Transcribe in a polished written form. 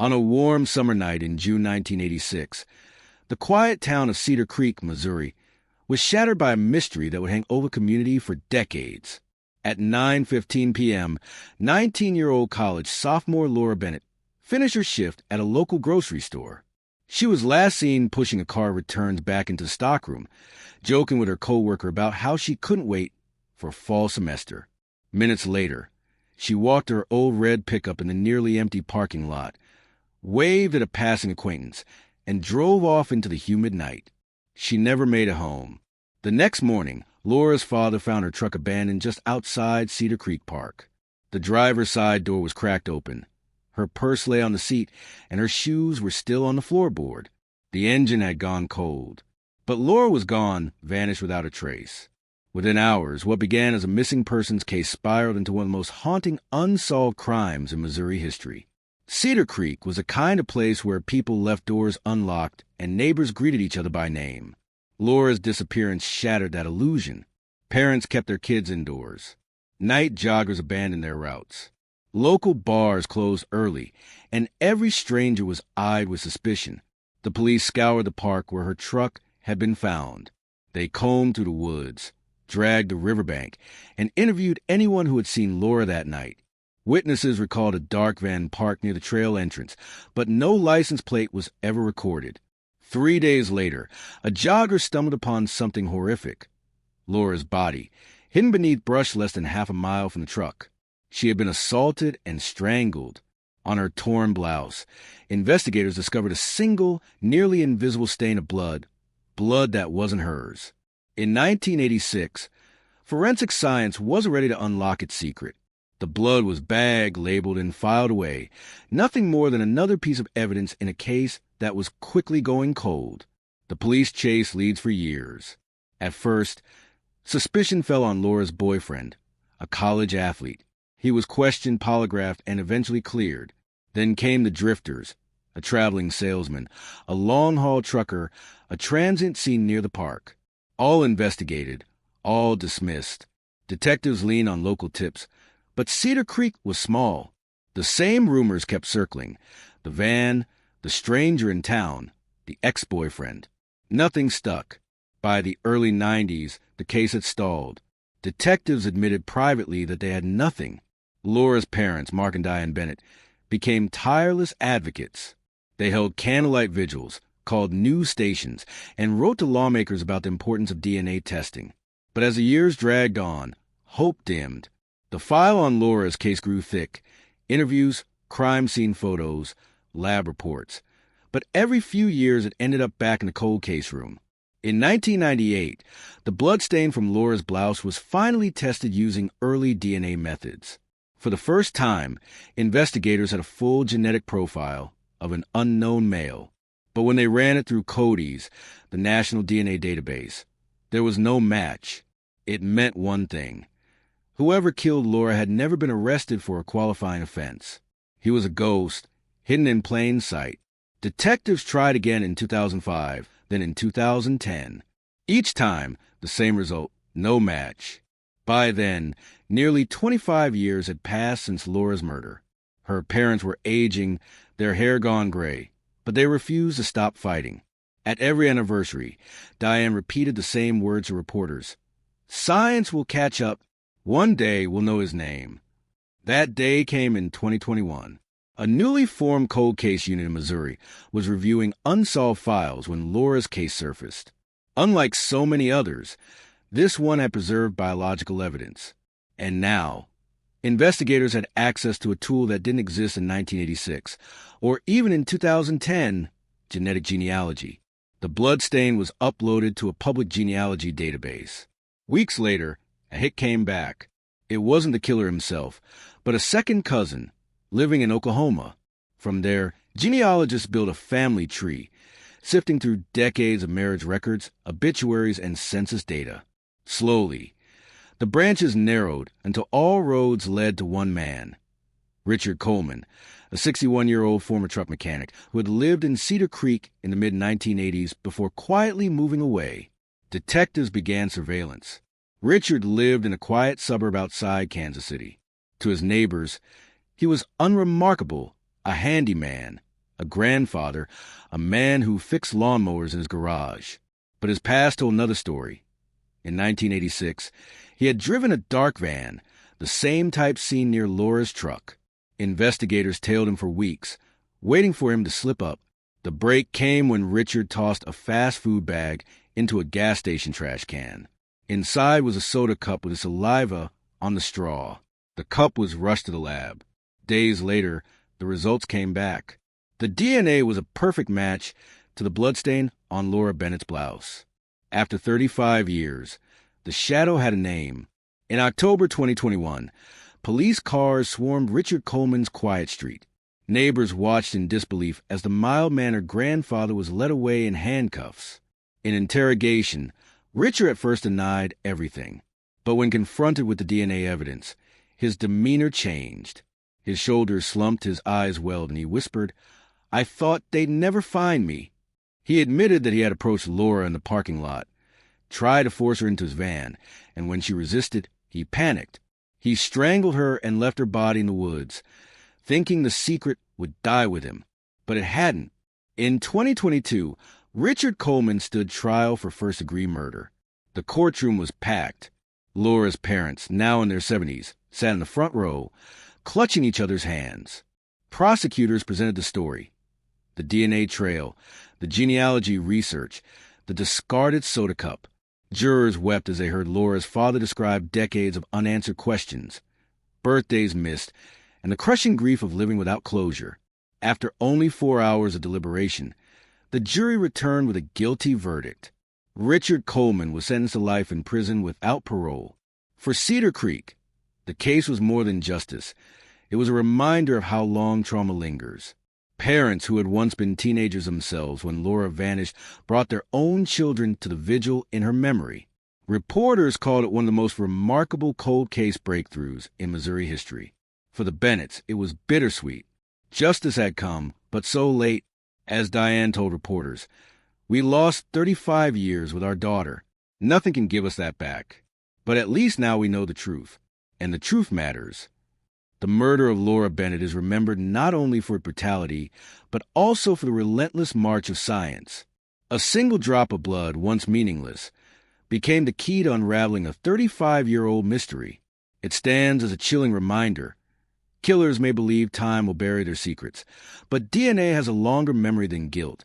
On a warm summer night in June 1986, the quiet town of Cedar Creek, Missouri, was shattered by a mystery that would hang over the community for decades. At 9:15 p.m., 19-year-old college sophomore Laura Bennett finished her shift at a local grocery store. She was last seen pushing a car returns back into the stockroom, joking with her coworker about how she couldn't wait for fall semester. Minutes later, she walked her old red pickup in the nearly empty parking lot, waved at a passing acquaintance, and drove off into the humid night. She never made it home. The next morning, Laura's father found her truck abandoned just outside Cedar Creek Park. The driver's side door was cracked open. Her purse lay on the seat, and her shoes were still on the floorboard. The engine had gone cold. But Laura was gone, vanished without a trace. Within hours, what began as a missing persons case spiraled into one of the most haunting unsolved crimes in Missouri history. Cedar Creek was a kind of place where people left doors unlocked and neighbors greeted each other by name. Laura's disappearance shattered that illusion. Parents kept their kids indoors. Night joggers abandoned their routes. Local bars closed early, and every stranger was eyed with suspicion. The police scoured the park where her truck had been found. They combed through the woods, dragged the riverbank, and interviewed anyone who had seen Laura that night. Witnesses recalled a dark van parked near the trail entrance, but no license plate was ever recorded. 3 days later, a jogger stumbled upon something horrific. Laura's body, hidden beneath brush less than half a mile from the truck. She had been assaulted and strangled. On her torn blouse, investigators discovered a single, nearly invisible stain of blood that wasn't hers. In 1986, forensic science wasn't ready to unlock its secret. The blood was bagged, labeled, and filed away, nothing more than another piece of evidence in a case that was quickly going cold. The police chased leads for years. At first, suspicion fell on Laura's boyfriend, a college athlete. He was questioned, polygraphed, and eventually cleared. Then came the drifters, a traveling salesman, a long-haul trucker, a transient seen near the park. All investigated, all dismissed. Detectives leaned on local tips, but Cedar Creek was small. The same rumors kept circling. The van, the stranger in town, the ex-boyfriend. Nothing stuck. By the early 90s, the case had stalled. Detectives admitted privately that they had nothing. Laura's parents, Mark and Diane Bennett, became tireless advocates. They held candlelight vigils, called news stations, and wrote to lawmakers about the importance of DNA testing. But as the years dragged on, hope dimmed. The file on Laura's case grew thick. Interviews, crime scene photos, lab reports. But every few years it ended up back in the cold case room. In 1998, the bloodstain from Laura's blouse was finally tested using early DNA methods. For the first time, investigators had a full genetic profile of an unknown male. But when they ran it through CODIS, the National DNA Database, there was no match. It meant one thing. Whoever killed Laura had never been arrested for a qualifying offense. He was a ghost, hidden in plain sight. Detectives tried again in 2005, then in 2010. Each time, the same result, no match. By then, nearly 25 years had passed since Laura's murder. Her parents were aging, their hair gone gray, but they refused to stop fighting. At every anniversary, Diane repeated the same words to reporters. Science will catch up. One day we'll know his name. That day came in 2021. A newly formed cold case unit in Missouri was reviewing unsolved files when Laura's case surfaced. Unlike so many others, this one had preserved biological evidence. And now, investigators had access to a tool that didn't exist in 1986, or even in 2010, genetic genealogy. The bloodstain was uploaded to a public genealogy database. Weeks later, a hit came back. It wasn't the killer himself, but a second cousin living in Oklahoma. From there, genealogists built a family tree, sifting through decades of marriage records, obituaries, and census data. Slowly, the branches narrowed until all roads led to one man, Richard Coleman, a 61-year-old former truck mechanic who had lived in Cedar Creek in the mid-1980s before quietly moving away. Detectives began surveillance. Richard lived in a quiet suburb outside Kansas City. To his neighbors, he was unremarkable, a handyman, a grandfather, a man who fixed lawnmowers in his garage. But his past told another story. In 1986, he had driven a dark van, the same type seen near Laura's truck. Investigators tailed him for weeks, waiting for him to slip up. The break came when Richard tossed a fast food bag into a gas station trash can. Inside was a soda cup with his saliva on the straw. The cup was rushed to the lab. Days later, the results came back. The DNA was a perfect match to the bloodstain on Laura Bennett's blouse. After 35 years, the shadow had a name. In October 2021, police cars swarmed Richard Coleman's quiet street. Neighbors watched in disbelief as the mild-mannered grandfather was led away in handcuffs. In interrogation, Richard at first denied everything. But when confronted with the DNA evidence, his demeanor changed. His shoulders slumped, his eyes welled, and he whispered, "I thought they'd never find me." He admitted that he had approached Laura in the parking lot, tried to force her into his van, and when she resisted, he panicked. He strangled her and left her body in the woods, thinking the secret would die with him. But it hadn't. In 2022, Richard Coleman stood trial for first-degree murder. The courtroom was packed. Laura's parents, now in their 70s, sat in the front row, clutching each other's hands. Prosecutors presented the story. The DNA trail, the genealogy research, the discarded soda cup. Jurors wept as they heard Laura's father describe decades of unanswered questions, birthdays missed, and the crushing grief of living without closure. After only 4 hours of deliberation, the jury returned with a guilty verdict. Richard Coleman was sentenced to life in prison without parole. For Cedar Creek, the case was more than justice. It was a reminder of how long trauma lingers. Parents who had once been teenagers themselves when Laura vanished brought their own children to the vigil in her memory. Reporters called it one of the most remarkable cold case breakthroughs in Missouri history. For the Bennetts, it was bittersweet. Justice had come, but so late. As Diane told reporters, "We lost 35 years with our daughter. Nothing can give us that back. But at least now we know the truth. And the truth matters." The murder of Laura Bennett is remembered not only for its brutality, but also for the relentless march of science. A single drop of blood, once meaningless, became the key to unraveling a 35-year-old mystery. It stands as a chilling reminder. Killers may believe time will bury their secrets, but DNA has a longer memory than guilt.